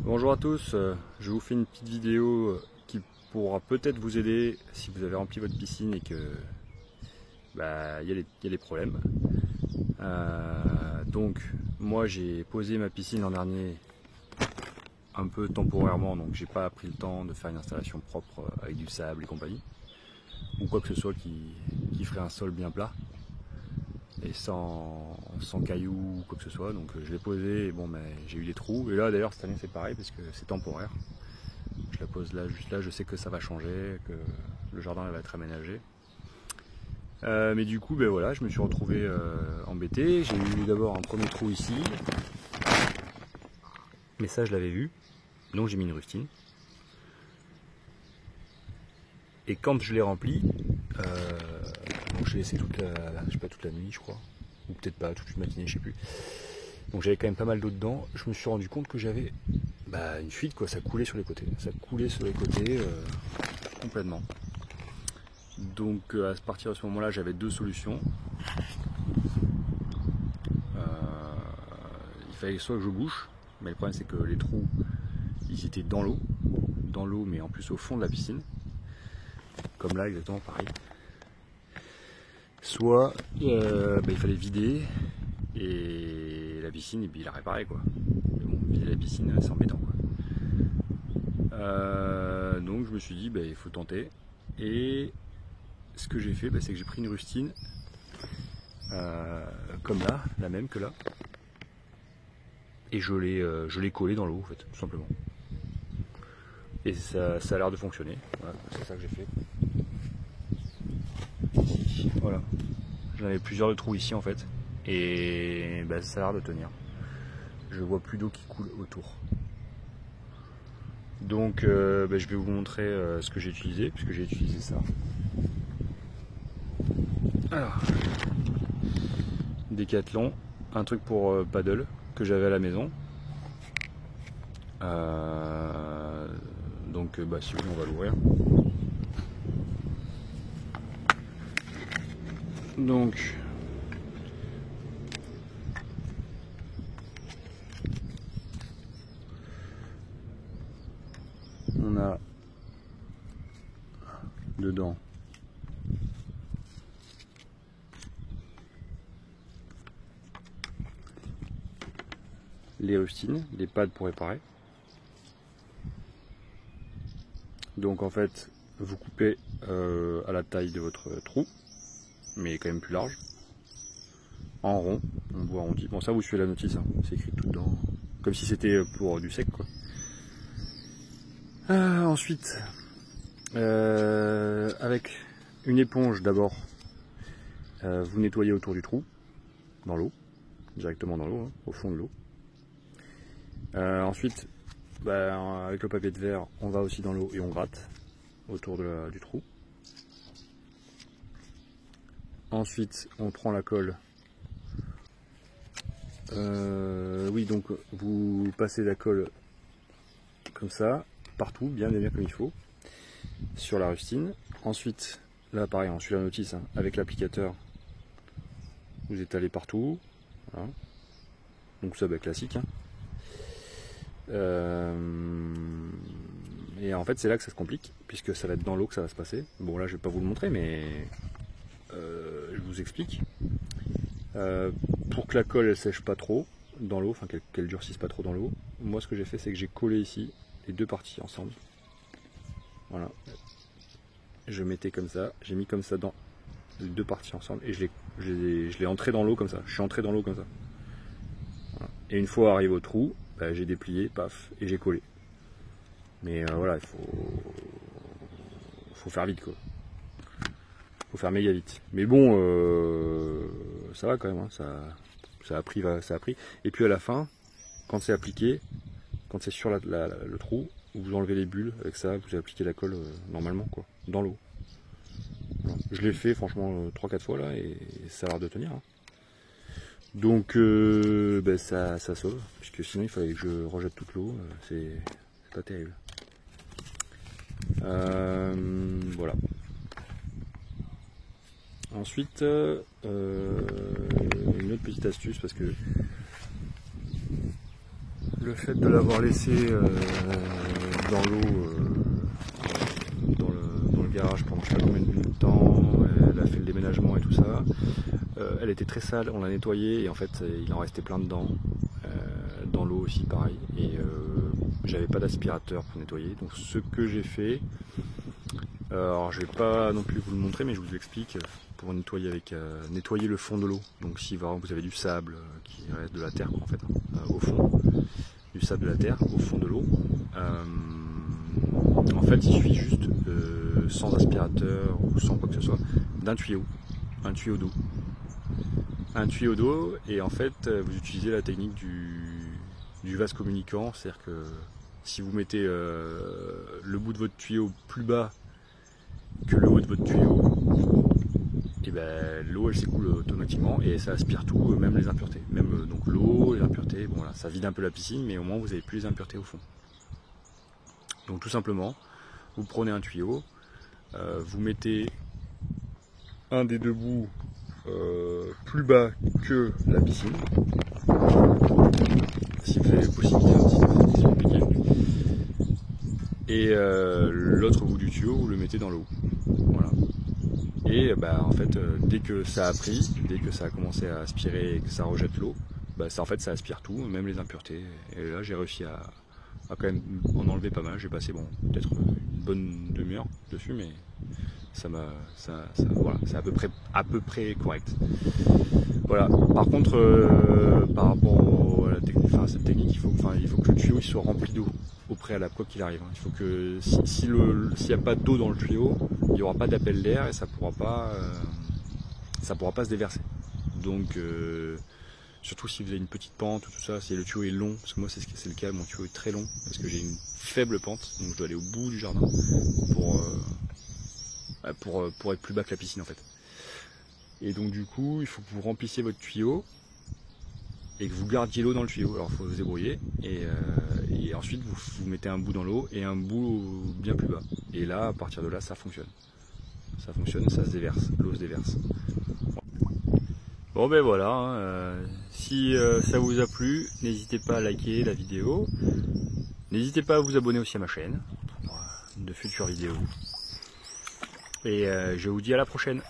Bonjour à tous, je vous fais une petite vidéo qui pourra peut-être vous aider si vous avez rempli votre piscine et que y a des problèmes. Donc moi j'ai posé ma piscine l'an dernier un peu temporairement, donc j'ai pas pris le temps de faire une installation propre avec du sable et compagnie, ou quoi que ce soit qui ferait un sol bien plat et sans cailloux ou quoi que ce soit. Donc je l'ai posé et bon, mais j'ai eu des trous, et là d'ailleurs cette année c'est pareil parce que c'est temporaire. Je la pose là, juste là, je sais que ça va changer, que le jardin va être aménagé. Mais du coup, ben voilà, je me suis retrouvé embêté. J'ai eu d'abord un premier trou ici, mais ça je l'avais vu, donc j'ai mis une rustine. Et quand je l'ai rempli, donc je l'ai laissé toute la nuit, je crois, ou peut-être pas, toute une matinée, je sais plus. Donc j'avais quand même pas mal d'eau dedans. Je me suis rendu compte que j'avais une fuite, quoi. Ça coulait sur les côtés. Ça coulait sur les côtés complètement. Donc à partir de ce moment-là, j'avais deux solutions. Il fallait soit que je bouche, mais le problème c'est que les trous, ils étaient dans l'eau, mais en plus au fond de la piscine, comme là exactement pareil. Soit il fallait vider et la piscine, et puis la réparer, quoi. Mais bon, vider la piscine, c'est embêtant, quoi. Donc je me suis dit, il faut tenter. Et ce que j'ai fait, c'est que j'ai pris une rustine, comme là, la même que là, et je l'ai collée dans l'eau, en fait, tout simplement. Et ça a l'air de fonctionner. Voilà, c'est ça que j'ai fait. Ici, voilà. J'en avais plusieurs de trous ici en fait, et ça a l'air de tenir. Je vois plus d'eau qui coule autour. Donc je vais vous montrer ce que j'ai utilisé, puisque j'ai utilisé ça. Alors, Décathlon, un truc pour paddle que j'avais à la maison. Donc si vous voulez, on va l'ouvrir. Donc on a dedans les rustines, les pads pour réparer. Donc en fait, vous coupez à la taille de votre trou, mais quand même plus large, en rond, on voit arrondi. Bon, ça vous suivez la notice, hein. C'est écrit tout dedans, comme si c'était pour du sec, quoi. Ensuite, avec une éponge d'abord, vous nettoyez autour du trou, dans l'eau, directement dans l'eau, hein, au fond de l'eau. Ensuite, avec le papier de verre, on va aussi dans l'eau et on gratte autour du trou. Ensuite, on prend la colle. Oui, donc vous passez la colle comme ça, partout, bien comme il faut, sur la rustine. Ensuite, là pareil, on suit la notice, hein, avec l'applicateur, vous étalez partout. Voilà. Donc ça, classique. Hein. Et en fait, c'est là que ça se complique, puisque ça va être dans l'eau que ça va se passer. Bon, là, je vais pas vous le montrer, mais je vous explique. Pour que la colle elle sèche pas trop dans l'eau, enfin qu'elle durcisse pas trop dans l'eau, moi ce que j'ai fait, c'est que j'ai collé ici les deux parties ensemble. Voilà. Je mettais comme ça, j'ai mis comme ça dans les deux parties ensemble et je l'ai entré dans l'eau comme ça. Je suis entré dans l'eau comme ça. Voilà. Et une fois arrivé au trou, j'ai déplié, paf, et j'ai collé. Mais voilà, il faut faire vite, quoi. Faut faire méga vite. Mais bon, ça va quand même, hein, ça a pris. Et puis à la fin, quand c'est appliqué, quand c'est sur le trou, vous enlevez les bulles avec ça, vous appliquez la colle normalement, quoi, dans l'eau. Voilà. Je l'ai fait franchement 3-4 fois là et ça a l'air de tenir. Hein. Donc ça sauve, puisque sinon il fallait que je rejette toute l'eau, c'est pas terrible. Voilà. Ensuite, une autre petite astuce, parce que le fait de l'avoir laissé dans l'eau, dans le garage pendant je sais pas combien de temps, elle a fait le déménagement et tout ça, elle était très sale, on l'a nettoyée et en fait il en restait plein dedans, dans l'eau aussi pareil, et j'avais pas d'aspirateur pour nettoyer, donc ce que j'ai fait, alors je vais pas non plus vous le montrer mais je vous explique, pour nettoyer nettoyer le fond de l'eau, donc si vraiment vous avez du sable qui reste de la terre en fait, au fond, du sable de la terre au fond de l'eau, en fait il suffit juste sans aspirateur ou sans quoi que ce soit, d'un tuyau, un tuyau d'eau. Un tuyau d'eau, et en fait vous utilisez la technique du vase communicant, c'est-à-dire que si vous mettez le bout de votre tuyau plus bas que le haut de votre tuyau, et ben l'eau elle s'écoule automatiquement et ça aspire tout, même les impuretés, même donc l'eau, les impuretés, bon là ça vide un peu la piscine mais au moins vous n'avez plus les impuretés au fond. Donc tout simplement, vous prenez un tuyau, vous mettez un des deux bouts plus bas que la piscine, si vous avez la possibilité, c'est compliqué, et l'autre bout du tuyau vous le mettez dans l'eau, voilà. Et bah, en fait dès que ça a pris, dès que ça a commencé à aspirer et que ça rejette l'eau, bah, ça, en fait ça aspire tout, même les impuretés, et là j'ai réussi à quand même en enlever pas mal. J'ai passé peut-être une bonne demi-heure dessus, mais voilà, c'est à peu près correct. Voilà. Par contre, par rapport à cette technique, il faut que le tuyau il soit rempli d'eau au préalable, quoi qu'il arrive. Il faut que s'il n'y a pas d'eau dans le tuyau, il n'y aura pas d'appel d'air et ça pourra pas se déverser. Donc surtout si vous avez une petite pente ou tout ça, si le tuyau est long, parce que moi c'est le cas, mon tuyau est très long, parce que j'ai une faible pente, donc je dois aller au bout du jardin pour être plus bas que la piscine en fait. Et donc du coup, il faut que vous remplissiez votre tuyau et que vous gardiez l'eau dans le tuyau. Alors il faut vous débrouiller, et ensuite vous mettez un bout dans l'eau et un bout bien plus bas. Et là, à partir de là, ça fonctionne. Ça fonctionne, ça se déverse, l'eau se déverse. Bon ben voilà, hein, si ça vous a plu, n'hésitez pas à liker la vidéo, n'hésitez pas à vous abonner aussi à ma chaîne pour de futures vidéos, et je vous dis à la prochaine.